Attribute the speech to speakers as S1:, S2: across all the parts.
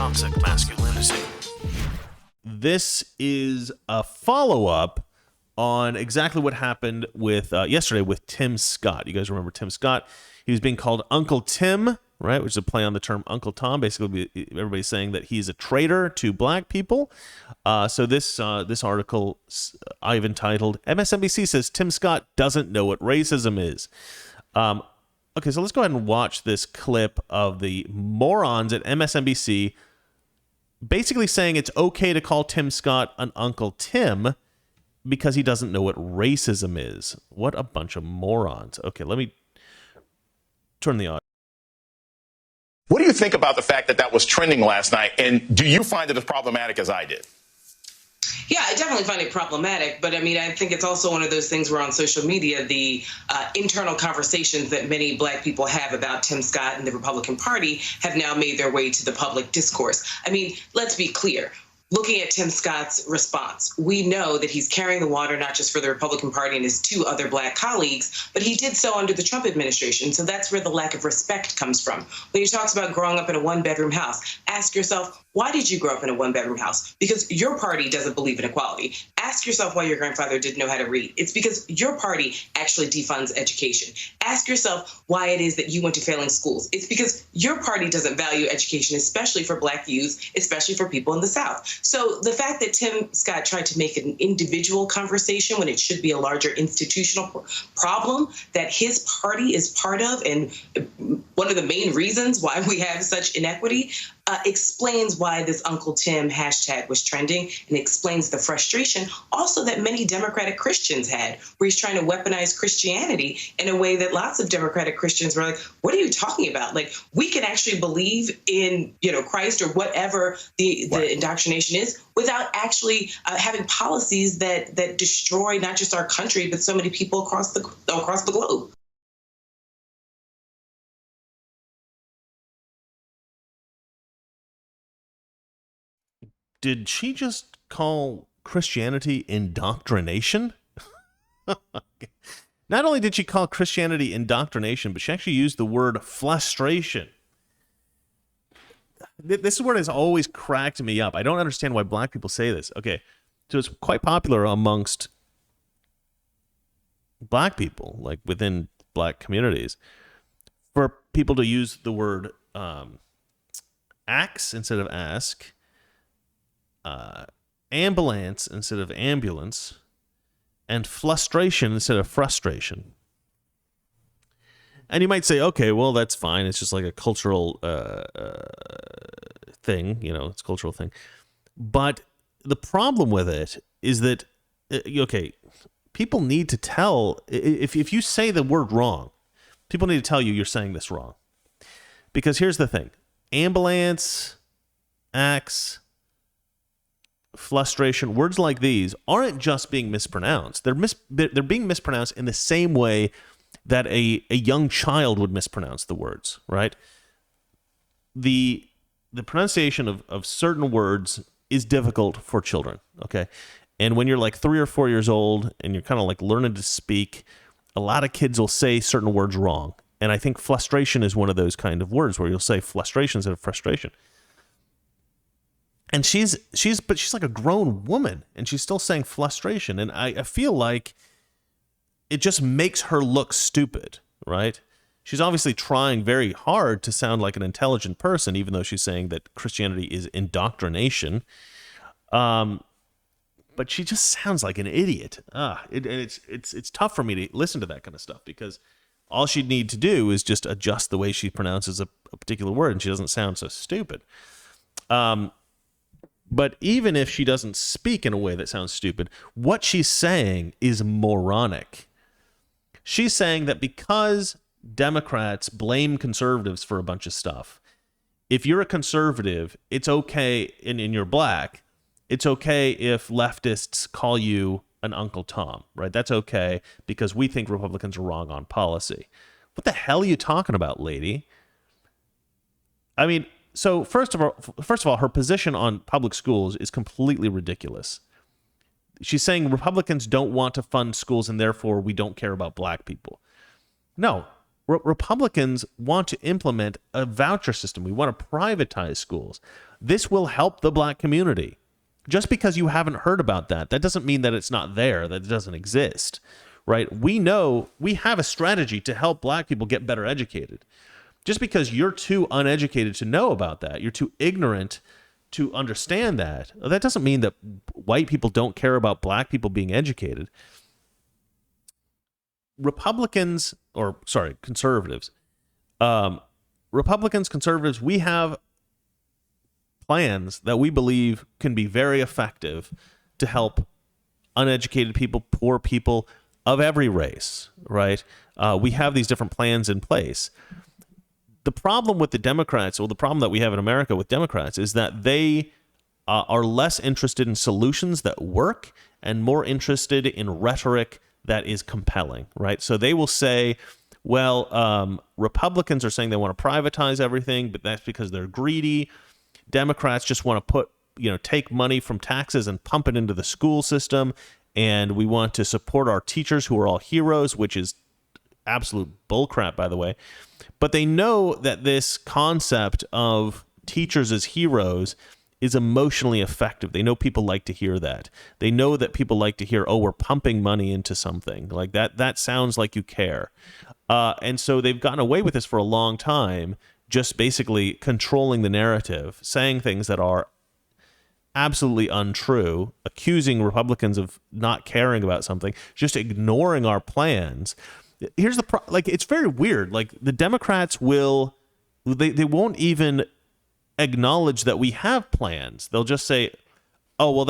S1: toxic masculinity.
S2: This is a follow-up on exactly what happened with yesterday with Tim Scott. You guys remember Tim Scott? He was being called Uncle Tim, right, which is a play on the term Uncle Tom. Basically, everybody's saying that he's a traitor to black people. So this article I've entitled, MSNBC says Tim Scott doesn't know what racism is. Okay, so let's go ahead and watch this clip of the morons at MSNBC basically saying it's okay to call Tim Scott an Uncle Tim because he doesn't know what racism is. What a bunch of morons. Okay, let me turn the audio.
S3: What do you think about the fact that that was trending last night? And do you find it as problematic as I did?
S4: Yeah, I definitely find it problematic. But I mean, I think it's also one of those things where on social media, the internal conversations that many black people have about Tim Scott and the Republican Party have now made their way to the public discourse. I mean, let's be clear. Looking at Tim Scott's response, we know that he's carrying the water not just for the Republican Party and his two other black colleagues, but he did so under the Trump administration. So that's where the lack of respect comes from. When he talks about growing up in a one-bedroom house, ask yourself, why did you grow up in a one-bedroom house? Because your party doesn't believe in equality. Ask yourself why your grandfather didn't know how to read. It's because your party actually defunds education. Ask yourself why it is that you went to failing schools. It's because your party doesn't value education, especially for black youth, especially for people in the South. So the fact that Tim Scott tried to make it an individual conversation when it should be a larger institutional problem that his party is part of, and one of the main reasons why we have such inequity, explains why this Uncle Tim hashtag was trending, and explains the frustration also that many Democratic Christians had, where he's trying to weaponize Christianity in a way that lots of Democratic Christians were like, what are you talking about? Like, we can actually believe in, Christ or whatever the indoctrination is without actually having policies that destroy not just our country, but so many people across the globe.
S2: Did she just call Christianity indoctrination? Not only did she call Christianity indoctrination, but she actually used the word frustration. This word has always cracked me up. I don't understand why black people say this. Okay, so it's quite popular amongst black people, like within black communities, for people to use the word axe instead of ask, ambulance instead of ambulance, and frustration instead of frustration. And you might say, okay, well, that's fine. It's just like a cultural thing, it's a cultural thing. But the problem with it is that, okay, people need to tell, if you say the word wrong, people need to tell you you're saying this wrong. Because here's the thing. Ambulance, axe, frustration, words like these aren't just being mispronounced. They're being mispronounced in the same way that a young child would mispronounce the words, right? The pronunciation of certain words is difficult for children, okay? And when you're like 3 or 4 years old and you're kind of like learning to speak, a lot of kids will say certain words wrong. And I think frustration is one of those kind of words where you'll say frustration instead of frustration. And she's like a grown woman, and she's still saying frustration. And I feel like it just makes her look stupid, right? She's obviously trying very hard to sound like an intelligent person, even though she's saying that Christianity is indoctrination. But she just sounds like an idiot. It's tough for me to listen to that kind of stuff, because all she'd need to do is just adjust the way she pronounces a particular word, and she doesn't sound so stupid. But even if she doesn't speak in a way that sounds stupid, what she's saying is moronic. She's saying that because Democrats blame conservatives for a bunch of stuff, if you're a conservative, it's okay, and you're black, it's okay if leftists call you an Uncle Tom, right? That's okay because we think Republicans are wrong on policy. What the hell are you talking about, lady? I mean, so first of all, her position on public schools is completely ridiculous. She's saying Republicans don't want to fund schools and therefore we don't care about black people. No, Republicans want to implement a voucher system. We want to privatize schools. This will help the black community. Just because you haven't heard about that, that doesn't mean that it's not there, that it doesn't exist, right? We know we have a strategy to help black people get better educated. Just because you're too uneducated to know about that, you're too ignorant to understand that, that doesn't mean that white people don't care about black people being educated. Conservatives, conservatives, we have plans that we believe can be very effective to help uneducated people, poor people of every race, right? We have these different plans in place. The problem with the Democrats, or the problem that we have in America with Democrats, is that they are less interested in solutions that work and more interested in rhetoric that is compelling, right? So they will say, well, Republicans are saying they want to privatize everything, but that's because they're greedy. Democrats just want to take money from taxes and pump it into the school system. And we want to support our teachers who are all heroes, which is absolute bullcrap, by the way. But they know that this concept of teachers as heroes is emotionally effective. They know people like to hear that. They know that people like to hear, oh, we're pumping money into something. Like that sounds like you care. And so they've gotten away with this for a long time, just basically controlling the narrative, saying things that are absolutely untrue, accusing Republicans of not caring about something, just ignoring our plans. Here's the it's very weird. Like the Democrats they won't even acknowledge that we have plans. They'll just say, oh, well,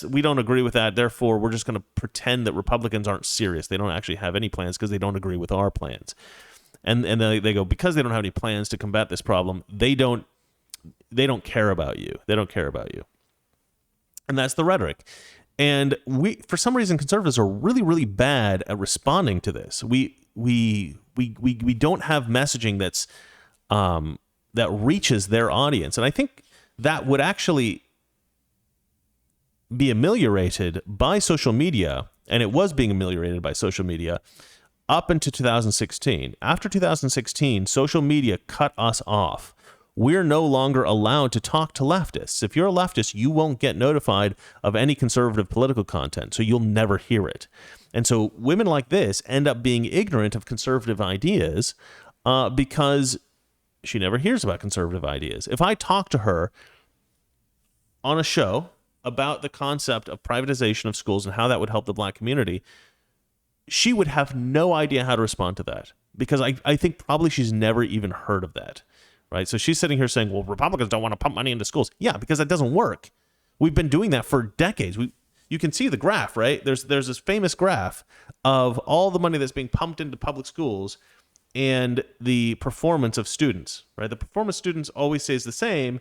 S2: we don't agree with that. Therefore, we're just going to pretend that Republicans aren't serious. They don't actually have any plans because they don't agree with our plans. And they go, because they don't have any plans to combat this problem, they don't care about you. They don't care about you. And that's the rhetoric. And for some reason, conservatives are really, really bad at responding to this. We don't have messaging that's that reaches their audience. And I think that would actually be ameliorated by social media, and it was being ameliorated by social media up into 2016. After 2016, social media cut us off. We're no longer allowed to talk to leftists. If you're a leftist, you won't get notified of any conservative political content, so you'll never hear it. And so women like this end up being ignorant of conservative ideas because she never hears about conservative ideas. If I talk to her on a show about the concept of privatization of schools and how that would help the black community, she would have no idea how to respond to that, because I think probably she's never even heard of that, right? So she's sitting here saying, well, Republicans don't want to pump money into schools. Yeah, because that doesn't work. We've been doing that for decades. You can see the graph, right? There's this famous graph of all the money that's being pumped into public schools and the performance of students, right? The performance of students always stays the same,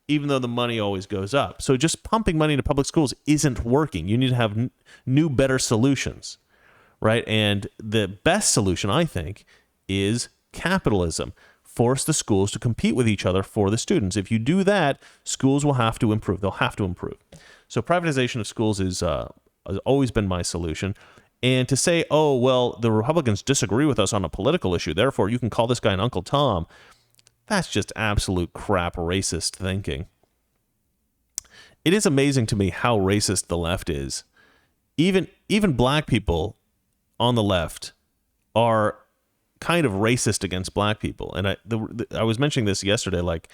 S2: even though the money always goes up. So just pumping money into public schools isn't working. You need to have new, better solutions, right? And the best solution, I think, is capitalism. Force the schools to compete with each other for the students. If you do that, schools will have to improve. They'll have to improve. So privatization of schools has always been my solution. And to say, oh, well, the Republicans disagree with us on a political issue, therefore you can call this guy an Uncle Tom, that's just absolute crap racist thinking. It is amazing to me how racist the left is. Even black people on the left are kind of racist against black people. And I was mentioning this yesterday, like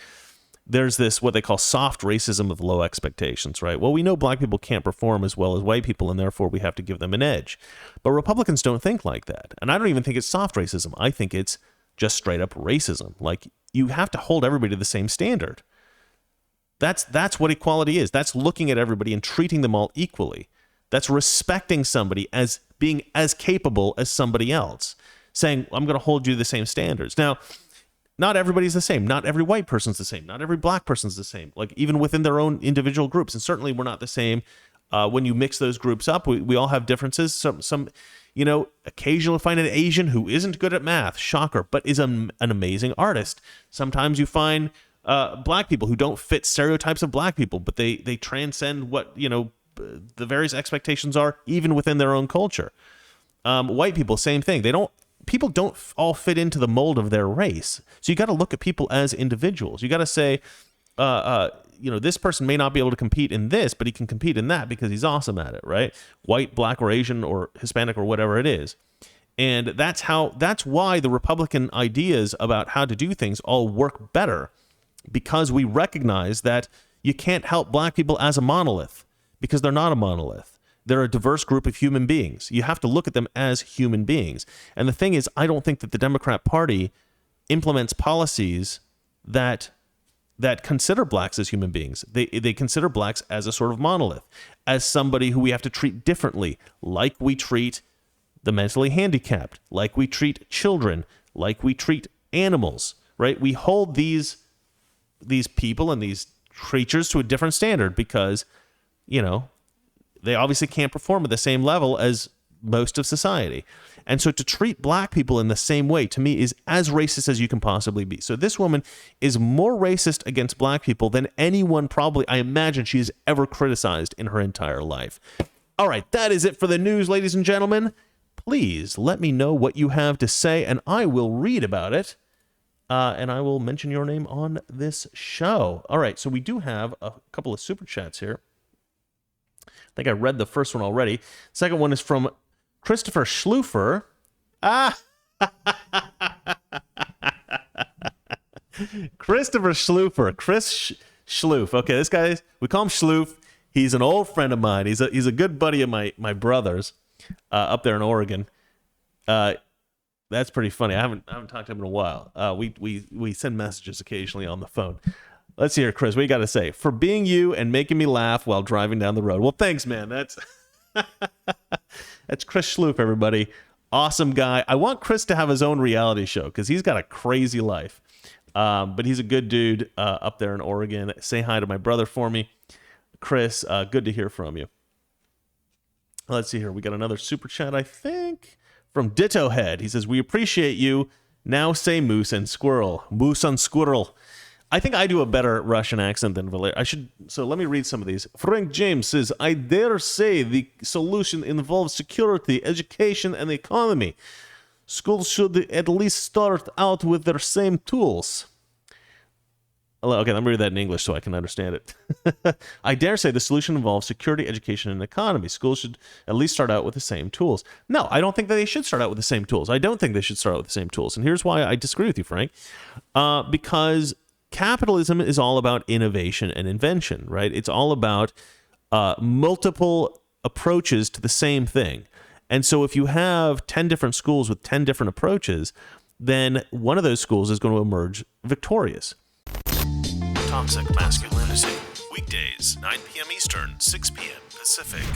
S2: there's this what they call soft racism of low expectations, right? Well, we know black people can't perform as well as white people, and therefore we have to give them an edge. But Republicans don't think like that. And I don't even think it's soft racism. I think it's just straight up racism. Like you have to hold everybody to the same standard. That's what equality is. That's looking at everybody and treating them all equally. That's respecting somebody as being as capable as somebody else. Saying, I'm going to hold you to the same standards. Now, not everybody's the same. Not every white person's the same. Not every black person's the same. Like even within their own individual groups. And certainly we're not the same when you mix those groups up. We all have differences. Some occasionally find an Asian who isn't good at math. Shocker. But is an amazing artist. Sometimes you find black people who don't fit stereotypes of black people, but they transcend what, the various expectations are even within their own culture. White people, same thing. They don't people don't all fit into the mold of their race. So you got to look at people as individuals. You got to say, this person may not be able to compete in this, but he can compete in that because he's awesome at it, right? White, black, or Asian, or Hispanic, or whatever it is. And that's why the Republican ideas about how to do things all work better, because we recognize that you can't help black people as a monolith, because they're not a monolith. They're a diverse group of human beings. You have to look at them as human beings. And the thing is, I don't think that the Democrat Party implements policies that consider blacks as human beings. They consider blacks as a sort of monolith, as somebody who we have to treat differently, like we treat the mentally handicapped, like we treat children, like we treat animals, right? We hold these people and these creatures to a different standard because, they obviously can't perform at the same level as most of society. And so to treat black people in the same way, to me, is as racist as you can possibly be. So this woman is more racist against black people than anyone probably, I imagine, she's ever criticized in her entire life. All right, that is it for the news, ladies and gentlemen. Please let me know what you have to say, and I will read about it, and I will mention your name on this show. All right, so we do have a couple of super chats here. I think I read the first one already. Second one is from Christopher Schloofer. Christopher Schloofer. Chris Schloof. Okay, this guy, we call him Schloof. He's an old friend of mine. He's a good buddy of my brother's up there in Oregon. That's pretty funny. I haven't talked to him in a while. We send messages occasionally on the phone. Let's see here, Chris. What you got to say? For being you and making me laugh while driving down the road. Well, thanks, man. That's Chris Schloof, everybody. Awesome guy. I want Chris to have his own reality show because he's got a crazy life. But he's a good dude up there in Oregon. Say hi to my brother for me. Chris, good to hear from you. Let's see here. We got another super chat, I think, from Ditto Head. He says, we appreciate you. Now say moose and squirrel. Moose and squirrel. I think I do a better Russian accent than Valer. So let me read some of these. Frank James says, I dare say the solution involves security, education, and economy. Schools should at least start out with their same tools. Okay, let me read that in English so I can understand it. I dare say the solution involves security, education, and economy. Schools should at least start out with the same tools. No, I don't think that they should start out with the same tools. I don't think they should start out with the same tools. And here's why I disagree with you, Frank. Because capitalism is all about innovation and invention, right? It's all about multiple approaches to the same thing. And so if you have 10 different schools with 10 different approaches, then one of those schools is going to emerge victorious. Toxic Masculinity. Weekdays, 9 p.m. Eastern, 6 p.m. Pacific.